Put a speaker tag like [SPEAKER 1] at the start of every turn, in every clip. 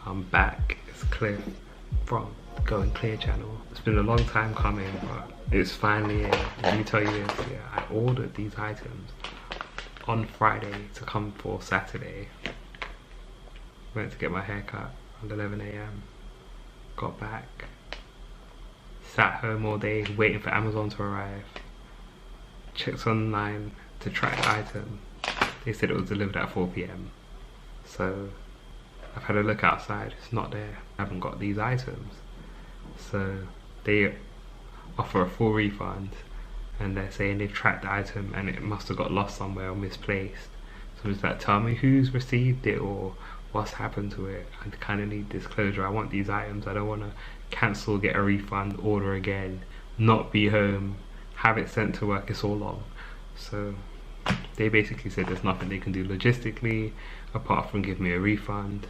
[SPEAKER 1] I'm back. It's Cliff from Going Clear channel. It's been a long time coming, but it's finally here. Let me tell you this, yeah, I ordered these items on Friday to come for Saturday. Went to get my hair cut at 11 AM. Got back. Sat home all day waiting for Amazon to arrive. Checked online to track the item. They said it was delivered at 4 PM. So I've had a look outside, it's not there. I haven't got these items. So they offer a full refund and they're saying they've tracked the item and it must have got lost somewhere or misplaced. So it's like, tell me who's received it or what's happened to it. I kind of need disclosure. I want these items. I don't want to cancel, get a refund, order again, not be home, have it sent to work. It's all long. So they basically said there's nothing they can do logistically apart from give me a refund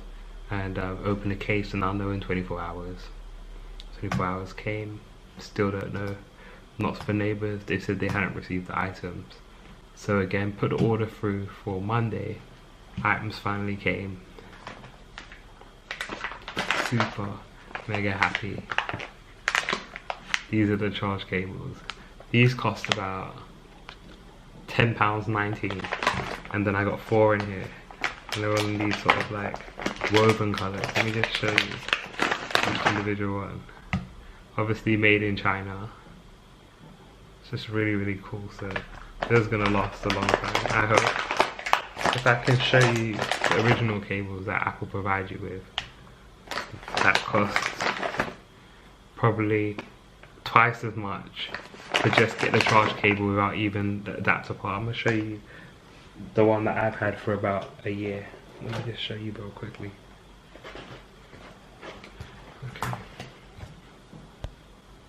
[SPEAKER 1] and open a case, and I'll know in 24 hours. 24 hours came, still don't know. Not for neighbours, they said they hadn't received the items. So again, put the order through for Monday. Items finally came. Super mega happy. These are the charge cables. These cost about £10.19, and then I got 4 in here, and they're all in these sort of like woven colours. Let me just show you each individual one. Obviously made in China. It's just really cool. So this is gonna last a long time, I hope. If I can show you the original cables that Apple provide you with, that costs probably twice as much to just get the charge cable without even the adapter part. I'm gonna show you the one that I've had for about a year. Let me just show you real quickly. Okay.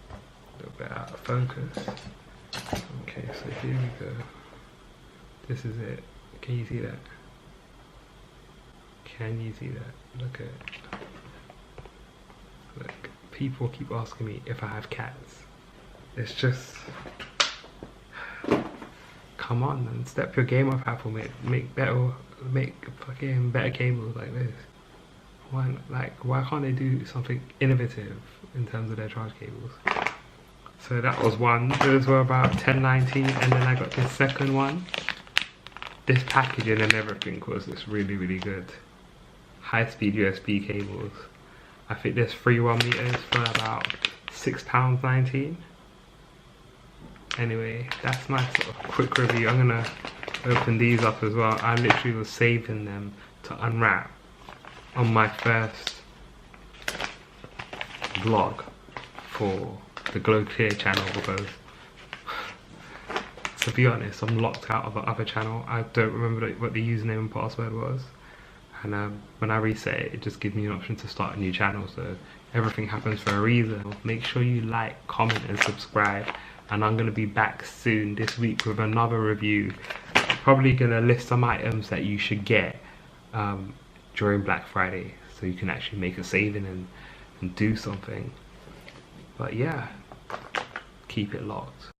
[SPEAKER 1] A little bit out of focus. Okay, so here we go. This is it. Can you see that? Can you see that? Look at it. Look, people keep asking me if I have cats. It's just, come on and step your game up, Apple. Make fucking better cables like this. Why can't they do something innovative in terms of their charge cables? So that was one. Those were about $10.19, and then I got this second one. This packaging and everything was just really good. High-speed USB cables. I think there's 3 1-meters for about £6.19. Anyway, that's my sort of quick review. I'm gonna open these up as well. I literally was saving them to unwrap on my first vlog for the Glow Clear channel, because to be honest, I'm locked out of the other channel. I don't remember what the username and password was, and when I reset it, it just gives me an option to start a new channel. So everything happens for a reason. Make sure you like, comment and subscribe, and I'm going to be back soon this week with another review. Probably going to list some items that you should get during Black Friday, so you can actually make a saving and do something. But yeah, keep it locked.